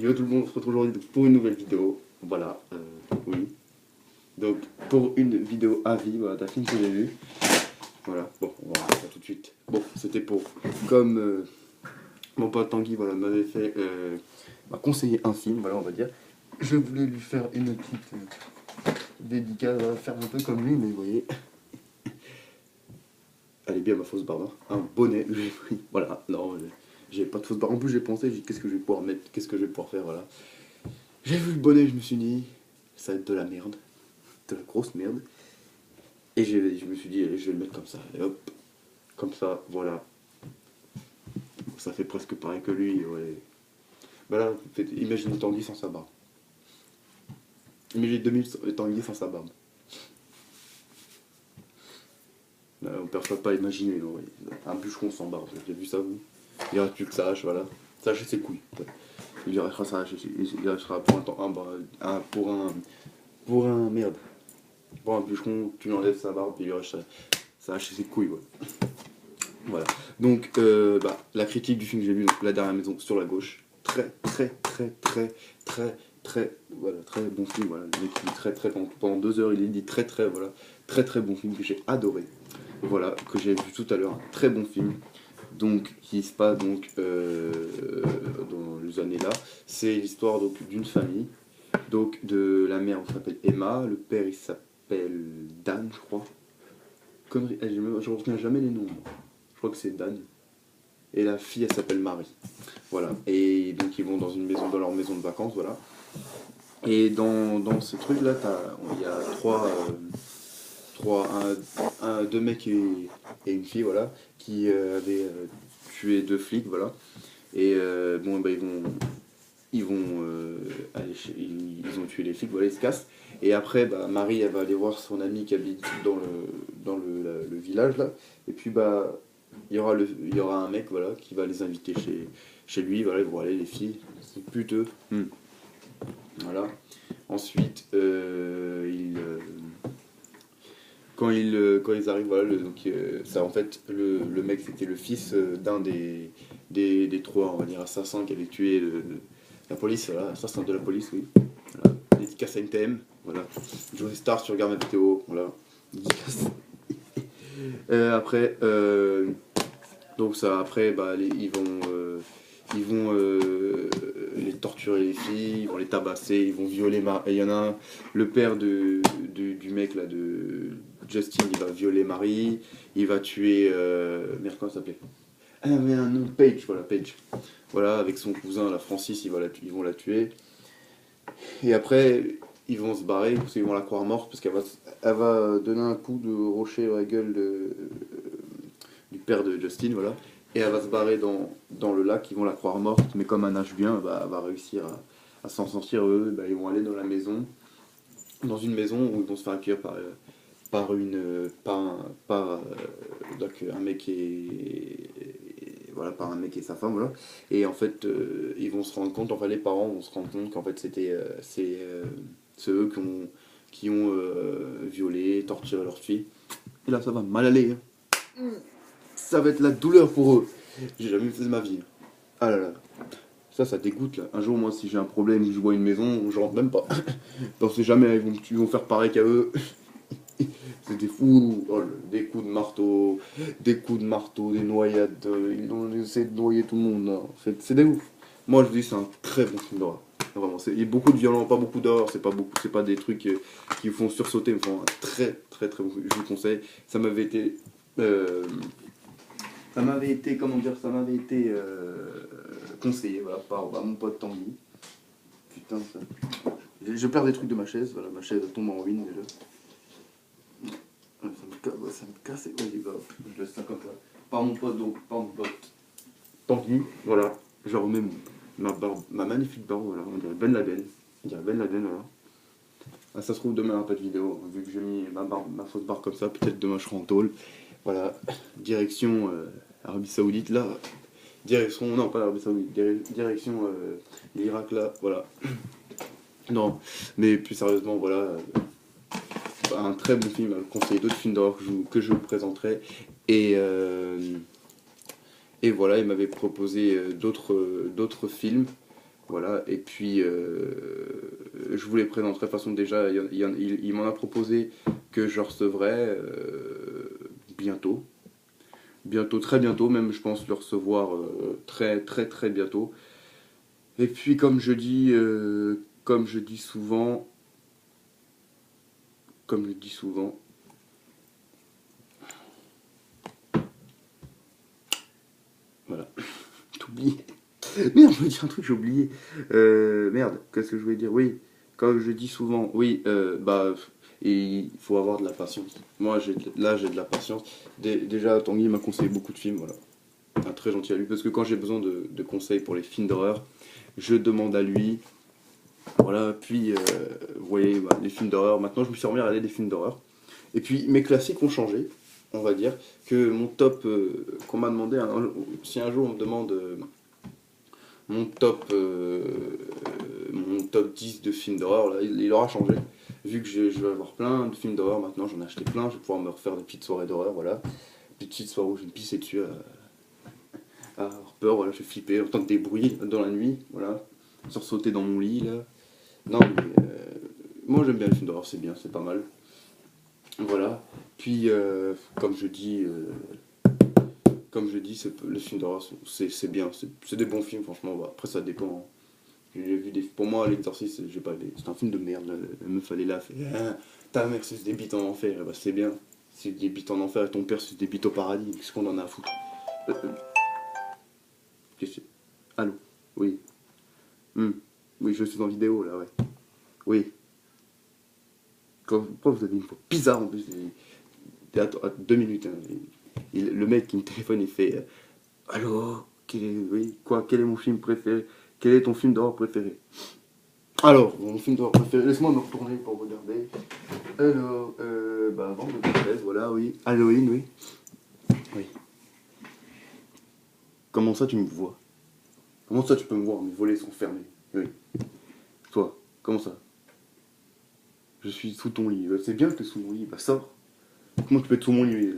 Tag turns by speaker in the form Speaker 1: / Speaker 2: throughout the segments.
Speaker 1: Yo tout le monde, on se retrouve aujourd'hui pour une nouvelle vidéo. Voilà, oui. Donc pour une vidéo avis, voilà, d'un film que j'ai vu. Voilà, bon, on va voir ça tout de suite. Bon, c'était pour, comme mon pote Tanguy, voilà, m'avait fait, m'a conseillé un film, voilà, on va dire. Je voulais lui faire une petite dédicace, voilà, faire un peu comme lui, mais vous voyez, elle est bien ma fausse barbe, hein. Un bonnet, j'ai pris, voilà, non, j'ai pas de fausse barbe. En plus, j'ai pensé, j'ai dit, qu'est-ce que je vais pouvoir mettre, qu'est-ce que je vais pouvoir faire, voilà. J'ai vu le bonnet, je me suis dit, ça va être de la merde, de la grosse merde. Et je me suis dit, allez, je vais le mettre comme ça, et hop, comme ça, voilà. Ça fait presque pareil que lui, ouais. Bah là, imaginez Tanguy sans sa barbe. Imaginez 2000 Tanguy sans sa barbe. Là, on ne peut pas imaginer, non, ouais. Un bûcheron sans barbe, vous avez vu ça, vous? Il reste plus que ça hache, voilà. Ça hache ses couilles. Il restera ça hache, il restera pour un temps, pour un, merde. Pour un bûcheron, tu lui enlèves sa barbe, et il reste ça hache ses couilles, ouais. Voilà. Donc, la critique du film que j'ai vu, donc La Dernière Maison sur la gauche, très voilà, très bon film, voilà. Le mec dit très, pendant 2 heures, il dit très, voilà, très bon film que j'ai adoré. Voilà, que j'ai vu tout à l'heure, un très bon film. Donc, qui se passe donc dans les années là. C'est l'histoire donc d'une famille. Donc, de la mère, elle s'appelle Emma, le père, il s'appelle Dan, je crois. Connerie, je ne retiens jamais les noms, moi. Je crois que c'est Dan. Et la fille, elle s'appelle Marie. Voilà. Et donc, ils vont dans une maison, dans leur maison de vacances, voilà. Et dans ce truc-là, il y a deux mecs et une fille, voilà, qui avaient tué 2 flics, voilà. Et bon, bah, ils vont aller ils ont tué les flics, voilà, ils se cassent. Et après, bah, Marie, elle va aller voir son ami qui habite dans le village, là. Et puis, bah, il y aura un mec, voilà, qui va les inviter chez lui, voilà, ils vont aller, les filles, c'est puteux. Voilà. Ensuite, quand ils arrivent, voilà, ça, en fait, le mec, c'était le fils d'un des 3, on va dire, assassins qui avait tué la police, voilà, assassin de la police, oui. Voilà. Dédicace à NTM, voilà. Joey Star, tu regardes ma vidéo, voilà. Dédicace. Après, donc ça, après, bah, ils vont les torturer les filles, ils vont les tabasser, ils vont violer et il y en a un, le père du mec là, de Justin, il va violer Marie, il va tuer, merde, comment ça s'appelait? Ah mais un nom, Paige, voilà, Paige. Voilà, avec son cousin, la Francis, ils vont la tuer. Et après, ils vont se barrer, parce qu'ils vont la croire morte, parce elle va donner un coup de rocher à la gueule du père de Justin, voilà. Et elle va se barrer dans le lac, ils vont la croire morte, mais comme elle nage bien, bah, elle va réussir à s'en sortir. Eux, bah, ils vont aller dans la maison, dans une maison où ils vont se faire accueillir donc un mec voilà, par un mec et sa femme, voilà. Et en fait, ils vont se rendre compte, enfin les parents vont se rendre compte qu'en fait c'est eux qui ont violé, torturé leur fille. Et là, ça va mal aller, hein. Ça va être la douleur pour eux. J'ai jamais fait de ma vie. Ah là là. Ça dégoûte là. Un jour, moi, si j'ai un problème, je vois une maison, je rentre même pas. On sait jamais, ils vont faire pareil qu'à eux. C'est des fous. Oh, des coups de marteau, des noyades. Ils ont essayé de noyer tout le monde. Non. C'est des ouf. Moi, je dis, c'est un très bon film d'horreur. Vraiment, il y a beaucoup de violence, pas beaucoup d'horreur. C'est pas des trucs qui vous font sursauter, mais vraiment un très bon film. Je vous conseille. Ça m'avait été, comment dire, ça m'avait été conseillé, voilà, par mon pote Tanguy. Putain, ça. Je perds des trucs de ma chaise, voilà, ma chaise tombe en ruine déjà. Ça me casse, vas-y, hop, je laisse ça comme ça. Par mon pote, donc, par mon pote Tanguy, voilà, je remets ma magnifique barbe, voilà, on dirait Ben Laden. On dirait Ben Laden, voilà. Ah, ça se trouve, demain, il n'y aura pas de vidéo, vu que j'ai mis ma fausse barre comme ça, peut-être demain je serai en tôle. Voilà, direction Arabie Saoudite, là. Direction, non, pas l'Arabie Saoudite, direction l'Irak, là, voilà. Non, mais plus sérieusement, voilà, un très bon film, à conseiller d'autres films d'horreur que je vous présenterai. Et voilà, il m'avait proposé d'autres films. Voilà, et puis je vous les présenterai. De toute façon, déjà, il m'en a proposé que je recevrai bientôt. Bientôt, très bientôt, même je pense le recevoir très très très bientôt. Et puis comme je dis souvent, comme je dis souvent, voilà, t'oublies. Merde, je voulais dire un truc, j'ai oublié. Merde, qu'est-ce que je voulais dire? Oui, comme je dis souvent, oui, bah, il faut avoir de la patience. Moi, là, j'ai de la patience. Déjà, Tanguy m'a conseillé beaucoup de films, voilà. Un très gentil à lui, parce que quand j'ai besoin de conseils pour les films d'horreur, je demande à lui. Voilà, puis, vous voyez, bah, les films d'horreur, maintenant, je me suis remis à regarder des films d'horreur. Et puis, mes classiques ont changé, on va dire, que mon top, qu'on m'a demandé, si un jour on me demande mon top, mon top 10 de films d'horreur, là, il aura changé. Vu que je vais avoir plein de films d'horreur maintenant, j'en ai acheté plein, je vais pouvoir me refaire des petites soirées d'horreur, voilà. Des petites soirées où je vais me pisser dessus à avoir peur, voilà, je vais flipper, entendre des bruits dans la nuit, voilà. Sursauter dans mon lit, là. Non, mais moi j'aime bien les films d'horreur, c'est bien, c'est pas mal. Voilà. Puis, comme je dis, les films d'horreur, c'est bien, c'est des bons films, franchement. Bah, après, ça dépend, hein. J'ai vu pour moi, l'exorciste, j'ai pas c'est un film de merde. Là. La meuf, elle est là, fait ah, ta mère, c'est se débite en enfer. Bah, c'est bien. Si se débite en enfer et ton père se débite au paradis, qu'est-ce qu'on en a à foutre? Euh, euh, qu'est-ce que- Allô? Oui. Hmm. Oui, je suis en vidéo là, ouais. Oui. Pourquoi vous avez une voix bizarre en plus? Attends, 2 minutes. Hein. Le mec qui me téléphone, il fait allô? Oui, quoi? Quel est mon film préféré? Quel est ton film d'horreur préféré? Alors, mon film d'horreur préféré, laisse-moi me retourner pour regarder. Alors, bah, Vendredi 13, voilà, oui. Halloween, oui. Oui. Comment ça tu me vois? Comment ça tu peux me voir? Mes volets sont fermés. Oui. Toi, comment ça? Je suis sous ton lit. C'est bien que t'es sous mon lit, bah sors. Comment tu peux être sous mon lit?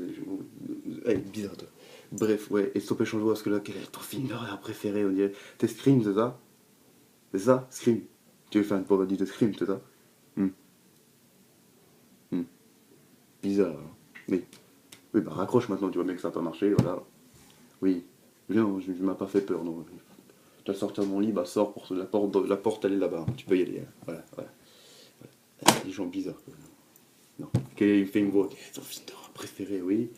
Speaker 1: Bizarre toi. Bref, ouais, et stop échange parce que là, quel est ton film d'horreur préféré? On dirait. T'es Scream, c'est ça? C'est ça? Scream. Tu veux faire une parodie de Scream, c'est ça? Hmm. Hmm. Bizarre, hein. Oui. Oui, bah raccroche maintenant, tu vois bien que ça n'a pas marché, voilà. Oui. Viens, je m'as pas fait peur, non. Tu vas sortir de mon lit, bah sors, pour la porte elle est là-bas, hein. Tu peux y aller, hein. Voilà, voilà. Les gens bizarres. Non. Il fait une voix, quel est ton film d'horreur préféré, oui.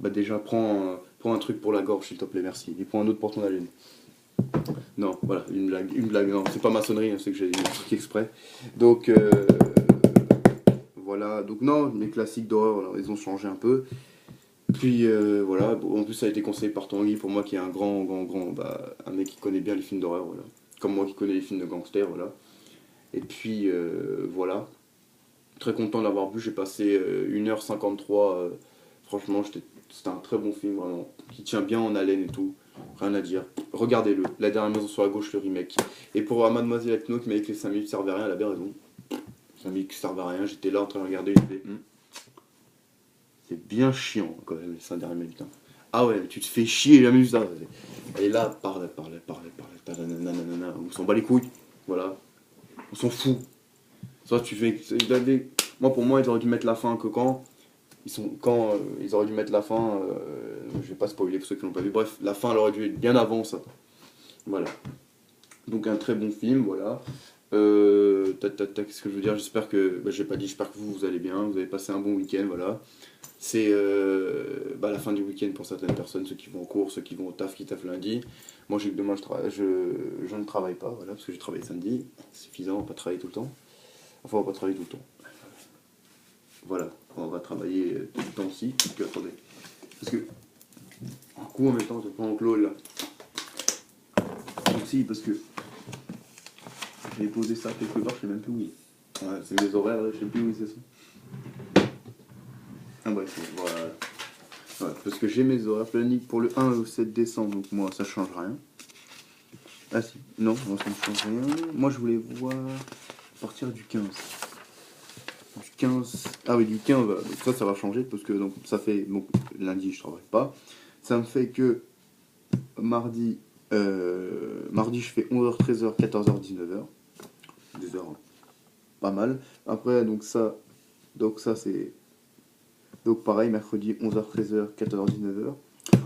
Speaker 1: Bah déjà, prends un truc pour la gorge, s'il te plaît, merci. Et prends un autre pour ton haleine. Non, voilà, une blague, non, c'est pas maçonnerie, hein, c'est que j'ai un truc exprès. Donc, voilà, donc non, mes classiques d'horreur, ils ont changé un peu. Puis voilà, en plus ça a été conseillé par Tanguy, pour moi qui est un grand, bah, un mec qui connaît bien les films d'horreur, voilà. Comme moi qui connais les films de gangsters, voilà. Et puis voilà, très content de l'avoir vu, j'ai passé 1h53, franchement c'était un très bon film, vraiment, qui tient bien en haleine et tout, rien à dire. Regardez-le, La Dernière Maison sur la Gauche, le remake. Et pour Mademoiselle Acno qui m'a dit que les 5 minutes servaient à rien, elle avait raison. 5 minutes qui servaient à rien, j'étais là en train de regarder, je disais, c'est bien chiant quand même les 5 dernières minutes. Hein. Ah ouais, tu te fais chier, jamais vu ça. Elle est là, parle, nanana, on s'en bat les couilles, voilà, on s'en fout. Ça, tu fais. Moi, pour moi, ils auraient dû mettre la fin que quand. Ils auraient dû mettre la fin. Je vais pas spoiler pour ceux qui l'ont pas vu. Bref, la fin, elle aurait dû être bien avant ça. Voilà. Donc, un très bon film, voilà. Qu'est-ce que je veux dire? J'espère que. Bah, j'ai pas dit, j'espère que vous allez bien. Vous avez passé un bon week-end, voilà. C'est bah, la fin du week-end pour certaines personnes, ceux qui vont en cours, ceux qui vont au taf, qui taffent lundi. Moi, j'ai que demain, je ne travaille pas, voilà, parce que j'ai travaillé samedi. C'est suffisant, on va pas travailler tout le temps. Enfin, on va pas travailler tout le temps. Voilà, on va travailler tout le temps aussi. Parce que, attendez, parce que, un coup en même temps, je prends Claude là. Aussi, parce que j'ai posé ça quelque part, je sais même plus où il est. Ouais, c'est mes horaires, là, je sais plus où c'est ça. Ah, bref, voilà. Ouais, parce que j'ai mes horaires planiques pour le 1 au 7 décembre, donc moi ça change rien. Ah si, non, moi ça ne change rien. Moi je voulais voir à partir du 15. Du 15. Ah oui, du 15, voilà. Donc ça va changer parce que donc, ça fait. Donc lundi je travaille pas. Ça me fait que mardi. Mardi, je fais 11h, 13h, 14h, 19h. Des heures pas mal. Après, donc ça c'est. Donc pareil, mercredi, 11h, 13h, 14h, 19h.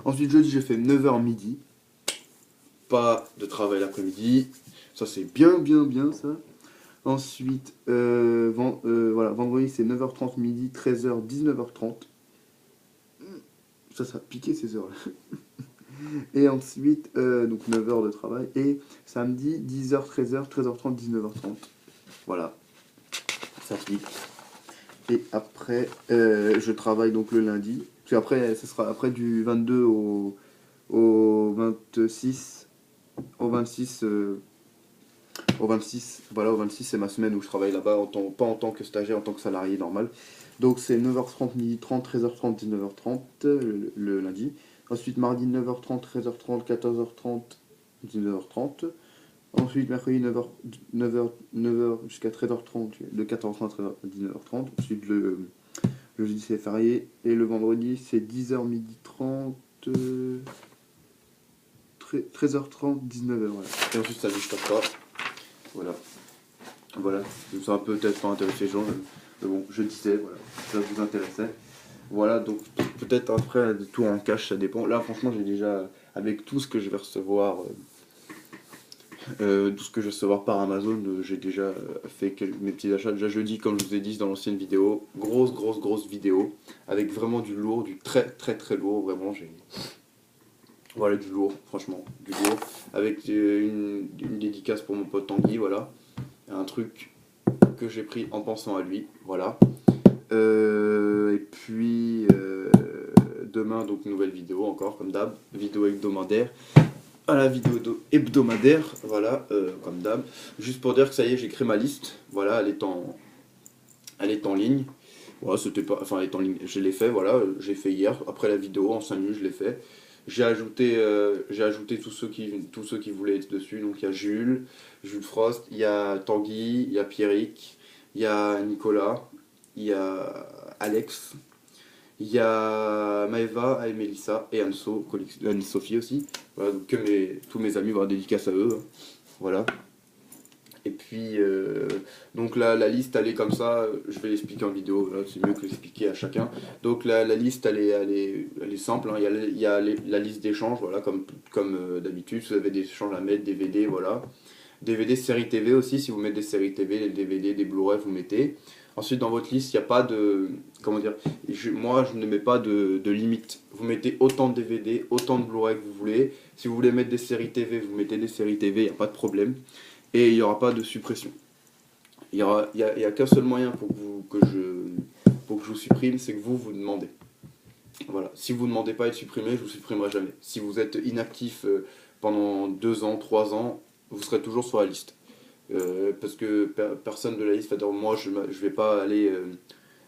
Speaker 1: Ensuite, jeudi, j'ai fait 9h midi. Pas de travail l'après-midi. Ça, c'est bien, bien, bien, ça. Ensuite, voilà, vendredi, c'est 9h30 midi, 13h, 19h30. Ça a piqué ces heures-là. Et ensuite, donc 9h de travail. Et samedi, 10h, 13h, 13h30, 19h30. Voilà, ça pique. Et après, je travaille donc le lundi. Puis après, ce sera après du 22 au 26. Au 26, voilà, au 26, c'est ma semaine où je travaille là-bas, pas en tant que stagiaire, en tant que salarié normal. Donc c'est 9h30, 12h30, 13h30, 19h30 le lundi. Ensuite, mardi, 9h30, 13h30, 14h30, 19h30. Ensuite, mercredi, 9h jusqu'à 13h30, de 14h30 à 19h30. Ensuite, le jeudi, c'est férié. Et le vendredi, c'est 10h, midi 30, 13h30, 19h. Voilà. Et ensuite, ça je tape pas. Voilà. Voilà. Ça va peut-être pas intéresser les gens, mais bon, je disais, voilà. Ça vous intéressait. Voilà, donc peut-être après, tout en cash, ça dépend. Là, franchement, j'ai déjà, avec tout ce que je vais recevoir. Tout ce que je vais recevoir par Amazon, j'ai déjà fait mes petits achats. Déjà jeudi, comme je vous ai dit dans l'ancienne vidéo, grosse vidéo, avec vraiment du lourd, du très très très lourd, vraiment. Voilà, du lourd, franchement, du lourd, avec une dédicace pour mon pote Tanguy, voilà. Un truc que j'ai pris en pensant à lui, voilà. Et puis, demain, donc nouvelle vidéo encore, comme d'hab, vidéo hebdomadaire. À la vidéo hebdomadaire, voilà, comme d'hab. Juste pour dire que ça y est, j'ai créé ma liste. Voilà, elle est en ligne. Voilà, c'était pas, enfin, elle est en ligne. Je l'ai fait, voilà, j'ai fait hier. Après la vidéo, en 5 minutes, je l'ai fait. J'ai ajouté tous ceux qui voulaient être dessus. Donc il y a Jules Frost, il y a Tanguy, il y a Pierrick, il y a Nicolas, il y a Alex. Il y a Maeva et Melissa et Anne-Sophie aussi. Voilà, donc tous mes amis, voilà, dédicace à eux. Voilà. Et puis, donc la liste, elle est comme ça. Je vais l'expliquer en vidéo. Là, c'est mieux que l'expliquer à chacun. Donc la liste, elle est simple. Hein. Il y a la liste d'échanges, voilà, comme d'habitude. Si vous avez des échanges à mettre, DVD, voilà. DVD, séries TV aussi, si vous mettez des séries TV, des DVD, des Blu-ray, vous mettez. Ensuite, dans votre liste, il n'y a pas de. Comment dire, moi, je ne mets pas de limite. Vous mettez autant de DVD, autant de Blu-ray que vous voulez. Si vous voulez mettre des séries TV, vous mettez des séries TV, il n'y a pas de problème. Et il n'y aura pas de suppression. Il y a qu'un seul moyen pour que je vous supprime, c'est que vous demandez. Voilà. Si vous ne demandez pas à être supprimé, je vous supprimerai jamais. Si vous êtes inactif pendant 2 ans, 3 ans, vous serez toujours sur la liste. Parce que personne de la liste va dire moi je vais pas aller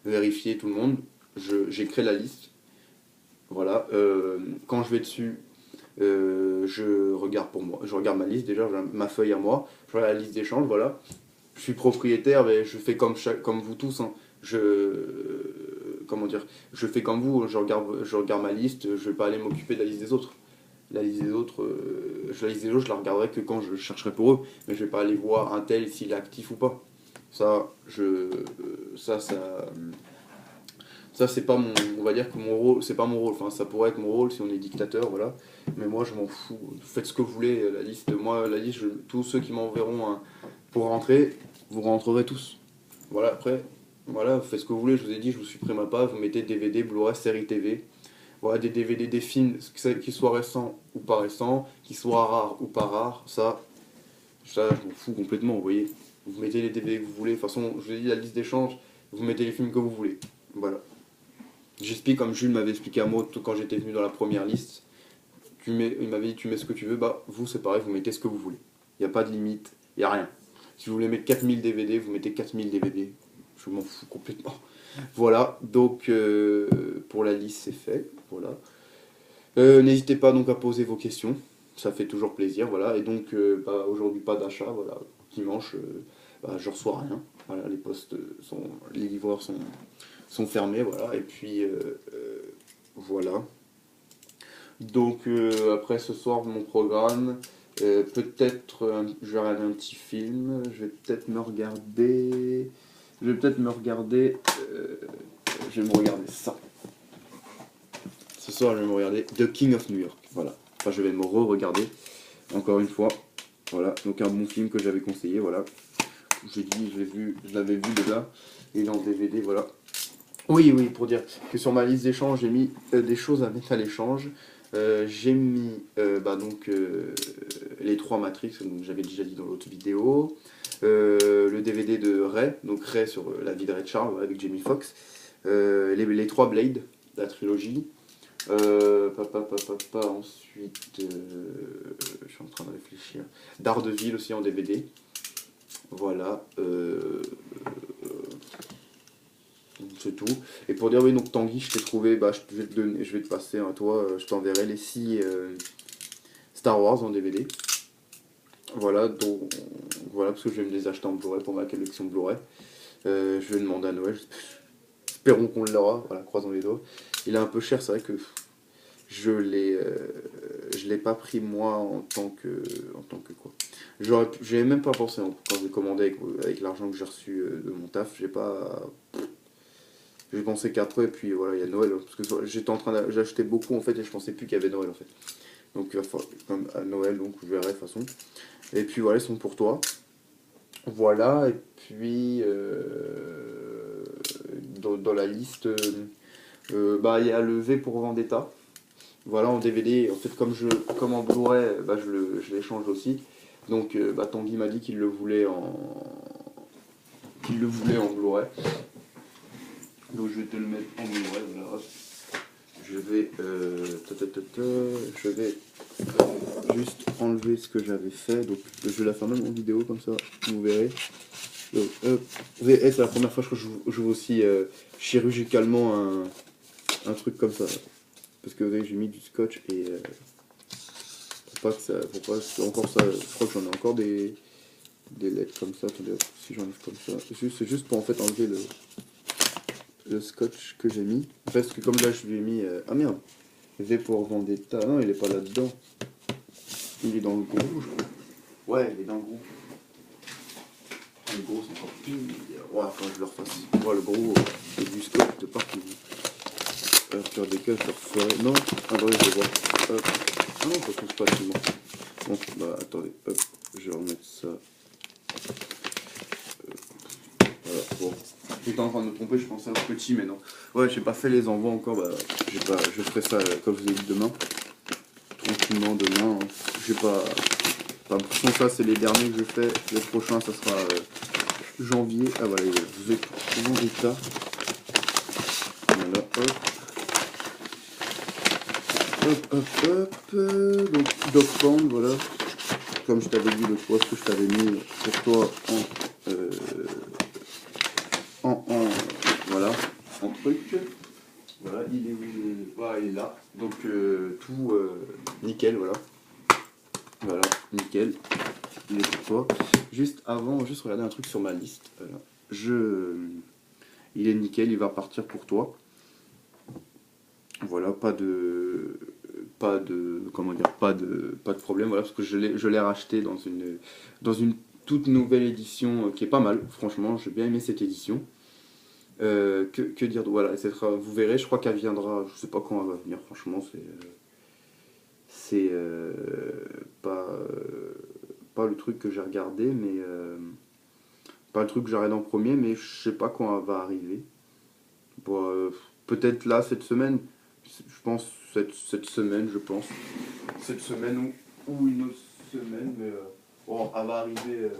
Speaker 1: vérifier tout le monde. J'ai créé la liste. Voilà. Quand je vais dessus, je regarde pour moi. Je regarde ma liste déjà, ma feuille à moi. Je regarde la liste d'échange. Voilà. Je suis propriétaire, mais je fais comme vous tous. Hein. Comment dire, je fais comme vous. Je regarde ma liste. Je vais pas aller m'occuper de la liste des autres. La liste des autres, je la regarderai que quand je chercherai pour eux, mais je vais pas aller voir un tel s'il est actif ou pas. Ça, ça, ça c'est pas mon, on va dire que mon rôle, c'est pas mon rôle. Enfin, ça pourrait être mon rôle si on est dictateur, voilà. Mais moi, je m'en fous. Faites ce que vous voulez. La liste, moi, la liste, tous ceux qui m'enverront pour rentrer, vous rentrerez tous. Voilà. Après, voilà, faites ce que vous voulez. Je vous ai dit, je vous supprimerai pas. Vous mettez DVD, Blu-ray, série TV. Voilà, des DVD, des films, qu'ils soient récents ou pas récents, qu'ils soient rares ou pas rares, ça je m'en fous complètement, vous voyez. Vous mettez les DVD que vous voulez, de toute façon, je vous ai dit la liste d'échange, vous mettez les films que vous voulez. Voilà. J'explique comme Jules m'avait expliqué à moi quand j'étais venu dans la première liste. Il m'avait dit tu mets ce que tu veux, bah vous c'est pareil, vous mettez ce que vous voulez. Il n'y a pas de limite, il n'y a rien. Si vous voulez mettre 4000 DVD, vous mettez 4000 DVD. Je m'en fous complètement. Voilà, donc pour la liste c'est fait. Voilà. N'hésitez pas donc à poser vos questions, ça fait toujours plaisir. Voilà. Et donc aujourd'hui pas d'achat, voilà. Dimanche, je reçois rien. Voilà, les livreurs sont fermés, voilà. Et puis voilà. Donc après ce soir, mon programme, peut-être je vais regarder un petit film, je vais peut-être me regarder... Je vais peut-être me regarder... je vais me regarder ça. Ce soir, je vais me regarder The King of New York. Voilà. Enfin, je vais me re-regarder, encore une fois. Voilà. Donc un bon film que j'avais conseillé, voilà. J'ai dit, je l'avais vu déjà. Il est en DVD, voilà. Oui, oui, pour dire que sur ma liste d'échanges, j'ai mis des choses à mettre à l'échange. J'ai mis les 3 Matrix, donc j'avais déjà dit dans l'autre vidéo. Le DVD de Ray, donc Ray sur la vie de Ray Charles avec Jamie Foxx. Les 3 Blade, la trilogie. Ensuite, je suis en train de réfléchir. Daredevil aussi en DVD. Voilà. C'est tout. Et pour dire, oui, donc Tanguy, je t'ai trouvé, bah, je vais te passer à toi, je t'enverrai les 6 Star Wars en DVD. Voilà, donc, voilà, parce que je vais me les acheter en Blu-ray pour ma collection Blu-ray. Je vais demander à Noël. Espérons qu'on l'aura, voilà, croisons les doigts. Il est un peu cher, c'est vrai que je l'ai pas pris moi en tant que quoi. J'avais même pas pensé quand j'ai commandé avec l'argent que j'ai reçu de mon taf, j'ai pensé qu'après, et puis voilà, il y a Noël, parce que j'achetais beaucoup en fait, et je pensais plus qu'il y avait Noël en fait. Donc comme à Noël, donc je verrai de toute façon. Et puis voilà, ils sont pour toi. Voilà, et puis dans la liste, bah il y a le V pour Vendetta. Voilà, en DVD, en fait comme en Blu-ray, bah, je l'échange aussi. Donc bah, Tanguy m'a dit qu'il le voulait en Blu-ray. Donc je vais te le mettre en Blu-ray, voilà. Hop. Je vais juste enlever ce que j'avais fait. Donc je vais la faire même en vidéo comme ça, vous verrez. Donc, c'est la première fois que je vois aussi chirurgicalement un truc comme ça. Parce que vous voyez, j'ai mis du scotch et pour pas que encore ça, je crois que j'en ai encore des lettres comme ça. Attendez, si j'enlève comme ça, c'est juste pour en fait enlever le scotch que j'ai mis. Parce que comme là je lui ai mis, ah merde, V pour Vendetta, non il est pas là-dedans. Il est dans le gros, je crois. Ouais, il est dans le gros. Le gros c'est encore pire. Ouais, enfin je le refasse. Ouais, le gros, c'est du scotch de partout. Faire des cas, je le referai. Non, attendez, je vais voir. Hop. Ah non, ça se trouve pas facilement. Bon, bah attendez, hop, je vais remettre ça. Voilà, bon. J'étais en train de me tromper, je pensais au petit, mais non. Ouais, j'ai pas fait les envois encore, bah je ferai ça comme je vous ai dit demain. Tranquillement demain. Hein. J'ai pas. Enfin, pour l'instant, ça c'est les derniers que je fais. Le prochain, ça sera janvier. Ah voilà, vous êtes en état. Voilà, hop. Donc, Dogpound, voilà. Comme je t'avais dit le fois, ce que je t'avais mis pour toi voilà, en truc. Voilà, il est où? Voilà, il est là. Donc, tout nickel, voilà. Voilà, nickel. Il est pour toi. Juste avant, juste regarder un truc sur ma liste. Il est nickel, il va partir pour toi. Voilà, pas de problème, voilà, parce que je l'ai racheté dans une toute nouvelle édition qui est pas mal, franchement, j'ai bien aimé cette édition. Que dire, voilà, vous verrez, je crois qu'elle viendra, je sais pas quand elle va venir, franchement, c'est pas le truc que j'ai regardé, mais pas le truc que j'ai regardé en premier, mais je sais pas quand elle va arriver. Bon, peut-être là, cette semaine. Je pense cette semaine, je pense. Cette semaine ou une autre semaine, mais bon, elle va arriver,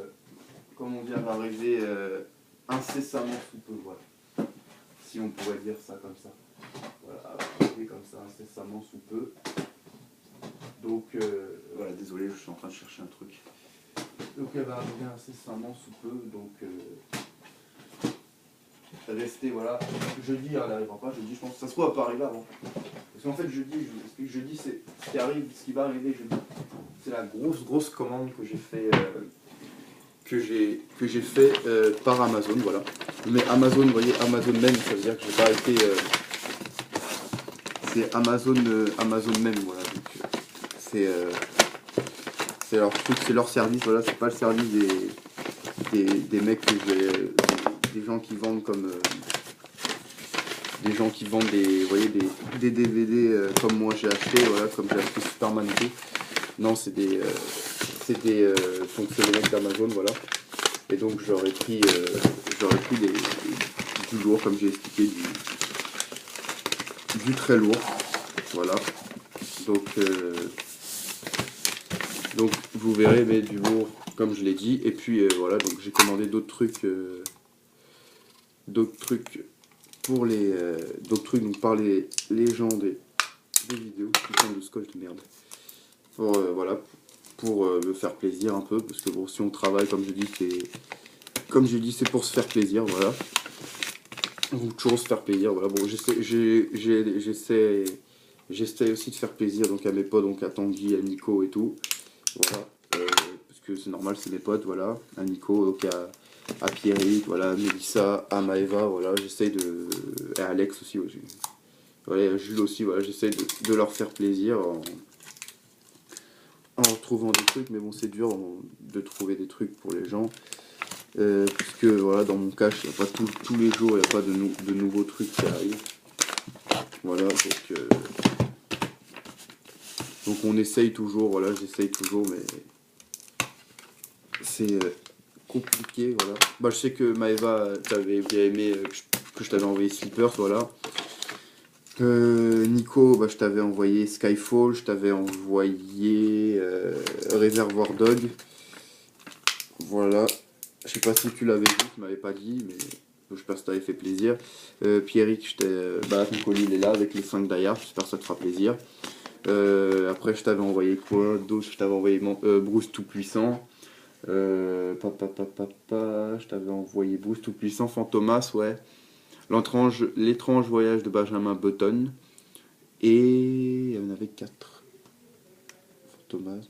Speaker 1: comme on dit, elle va arriver incessamment sous peu, voilà. Si on pourrait dire ça comme ça. Voilà, elle va arriver comme ça, incessamment sous peu. Donc, voilà, désolé, je suis en train de chercher un truc. Donc, elle va arriver incessamment sous peu, donc... rester, voilà. Jeudi, elle n'arrivera pas. Jeudi, je pense que ça se trouve, elle peut arriver avant. Parce qu'en fait, jeudi, c'est ce qui va arriver jeudi. C'est la grosse commande que j'ai fait, par Amazon, voilà. Mais Amazon, vous voyez, Amazon même, ça veut dire que j'ai pas été, c'est Amazon, Amazon même, voilà. Donc, c'est leur truc, c'est leur service, voilà, c'est pas le service des mecs des gens qui vendent comme des gens qui vendent vous voyez, des DVD comme moi j'ai acheté, voilà, comme j'ai acheté Superman et tout. Non, donc c'est les mecs d'Amazon, voilà. Et donc j'aurais pris du lourd, comme j'ai expliqué, du très lourd, voilà. Donc vous verrez, mais du lourd, comme je l'ai dit. Et puis voilà, donc j'ai commandé d'autres trucs pour d'autres trucs donc par les gens des vidéos, putain de Scolt, merde. Voilà, pour me faire plaisir un peu, parce que bon, si on travaille, comme je dis, c'est pour se faire plaisir, voilà. Donc toujours se faire plaisir, voilà. Bon, j'essaie aussi de faire plaisir donc à mes potes, donc à Tanguy, à Nico et tout, voilà. Parce que c'est normal, c'est mes potes, voilà. À Nico, donc à Pierrick, voilà, à Mélissa, à Maëva, voilà. J'essaie de... Et à Alex aussi, ouais, voilà, à Jules aussi, voilà. J'essaie de leur faire plaisir en trouvant des trucs, mais bon, c'est dur de trouver des trucs pour les gens. Puisque voilà, dans mon cache, il n'y a pas tous les jours, il n'y a pas de nouveaux trucs qui arrivent. Voilà, donc on essaye toujours, voilà, j'essaye toujours, mais c'est compliqué, voilà. Bah, je sais que Maëva, t'avais bien aimé que je t'avais envoyé Slippers, voilà. Nico, bah, je t'avais envoyé Skyfall, je t'avais envoyé Reservoir Dog. Voilà. Je sais pas si tu l'avais dit, tu m'avais pas dit, mais je sais pas si t'avais fait plaisir. Pierrick, bah, ton colis il est là avec les 5 d'ailleurs, j'espère que ça te fera plaisir. Après, je t'avais envoyé quoi d'autre? Je t'avais envoyé Bruce Tout-Puissant. Je t'avais envoyé Bruce Tout-Puissant, Fantomas, ouais. L'étrange voyage de Benjamin Button. Et il y en avait 4. Fantomas,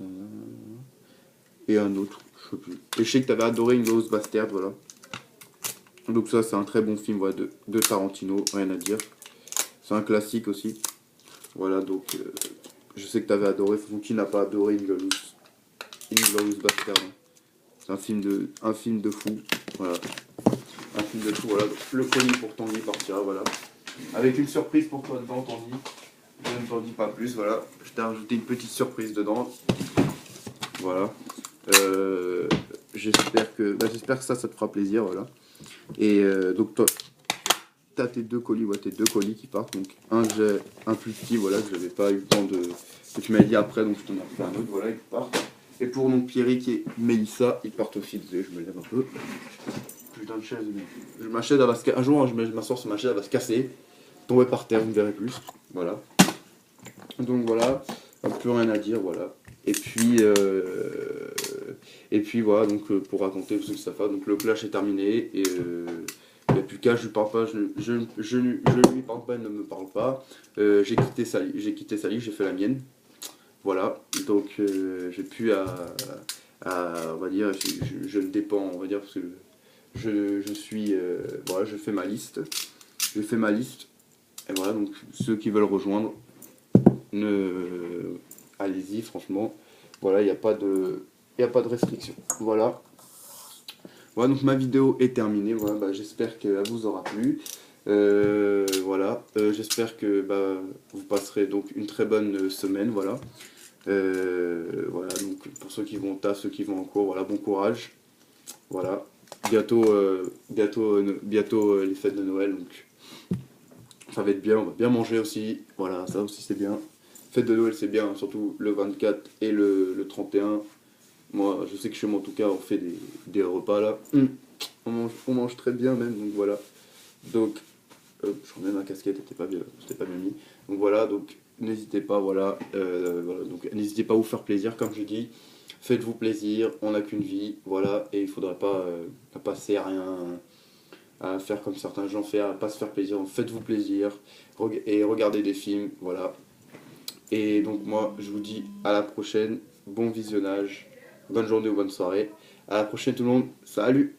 Speaker 1: et un autre, je sais plus. Et je sais que t'avais adoré Inglourious Bastard, voilà. Donc ça, c'est un très bon film, voilà, de Tarantino, rien à dire. C'est un classique aussi. Voilà, donc je sais que t'avais adoré. Qui n'a pas adoré Inglourious Bastard, hein. C'est un film de fou, voilà. Un film de fou, voilà. Donc, le colis pour Tanguy partira, voilà. Avec une surprise pour toi dedans, Tanguy. Je ne t'en dis pas plus, voilà. Je t'ai rajouté une petite surprise dedans. Voilà. J'espère que ça te fera plaisir, voilà. Et donc toi, t'as tes deux colis, ouais, tes deux colis qui partent. Donc un plus petit, voilà, que j'avais pas eu le temps que tu m'as dit après, donc je t'en ai fait un autre, voilà, ils partent. Et pour donc Pierrick et Mélissa, ils partent aussi. Désolé, je me lève un peu. Putain de chaise, mais ma chaise elle va se casser. Un jour, je m'assois sur ma chaise, elle va se casser, tomber par terre, vous ne verrez plus. Voilà. Donc voilà, plus rien à dire, voilà. Et puis voilà, donc pour raconter ce que ça fait, donc le clash est terminé et il n'y a plus qu'à, je lui parle pas, je lui parle pas, elle ne me parle pas. J'ai quitté Sally, j'ai fait la mienne. Voilà, donc j'ai plus on va dire, je ne dépends, on va dire, parce que je suis, voilà, je fais ma liste. J'ai fait ma liste, et voilà, donc ceux qui veulent rejoindre, allez-y, franchement. Voilà, il n'y a pas de restriction. Voilà. Voilà, donc ma vidéo est terminée. Voilà, bah, j'espère qu'elle vous aura plu. Voilà, j'espère que vous passerez donc une très bonne semaine. Voilà. Voilà, donc pour ceux qui vont au taf, ceux qui vont en cours, voilà, bon courage. Voilà. Bientôt les fêtes de Noël, donc ça va être bien, on va bien manger aussi. Voilà, ça aussi c'est bien. Fête de Noël c'est bien, surtout le 24 et le 31. Moi, je sais que chez moi, en tout cas, on fait des repas là. On mange très bien même, donc voilà. Donc, je remets ma casquette, c'était pas bien mis. Donc voilà, donc n'hésitez pas, voilà. Voilà, donc n'hésitez pas à vous faire plaisir, comme je dis. Faites-vous plaisir, on n'a qu'une vie, voilà. Et il faudrait pas passer à rien, à faire comme certains gens font, à pas se faire plaisir. Donc faites-vous plaisir et regardez des films, voilà. Et donc moi, je vous dis à la prochaine, bon visionnage. Bonne journée ou bonne soirée. À la prochaine tout le monde. Salut!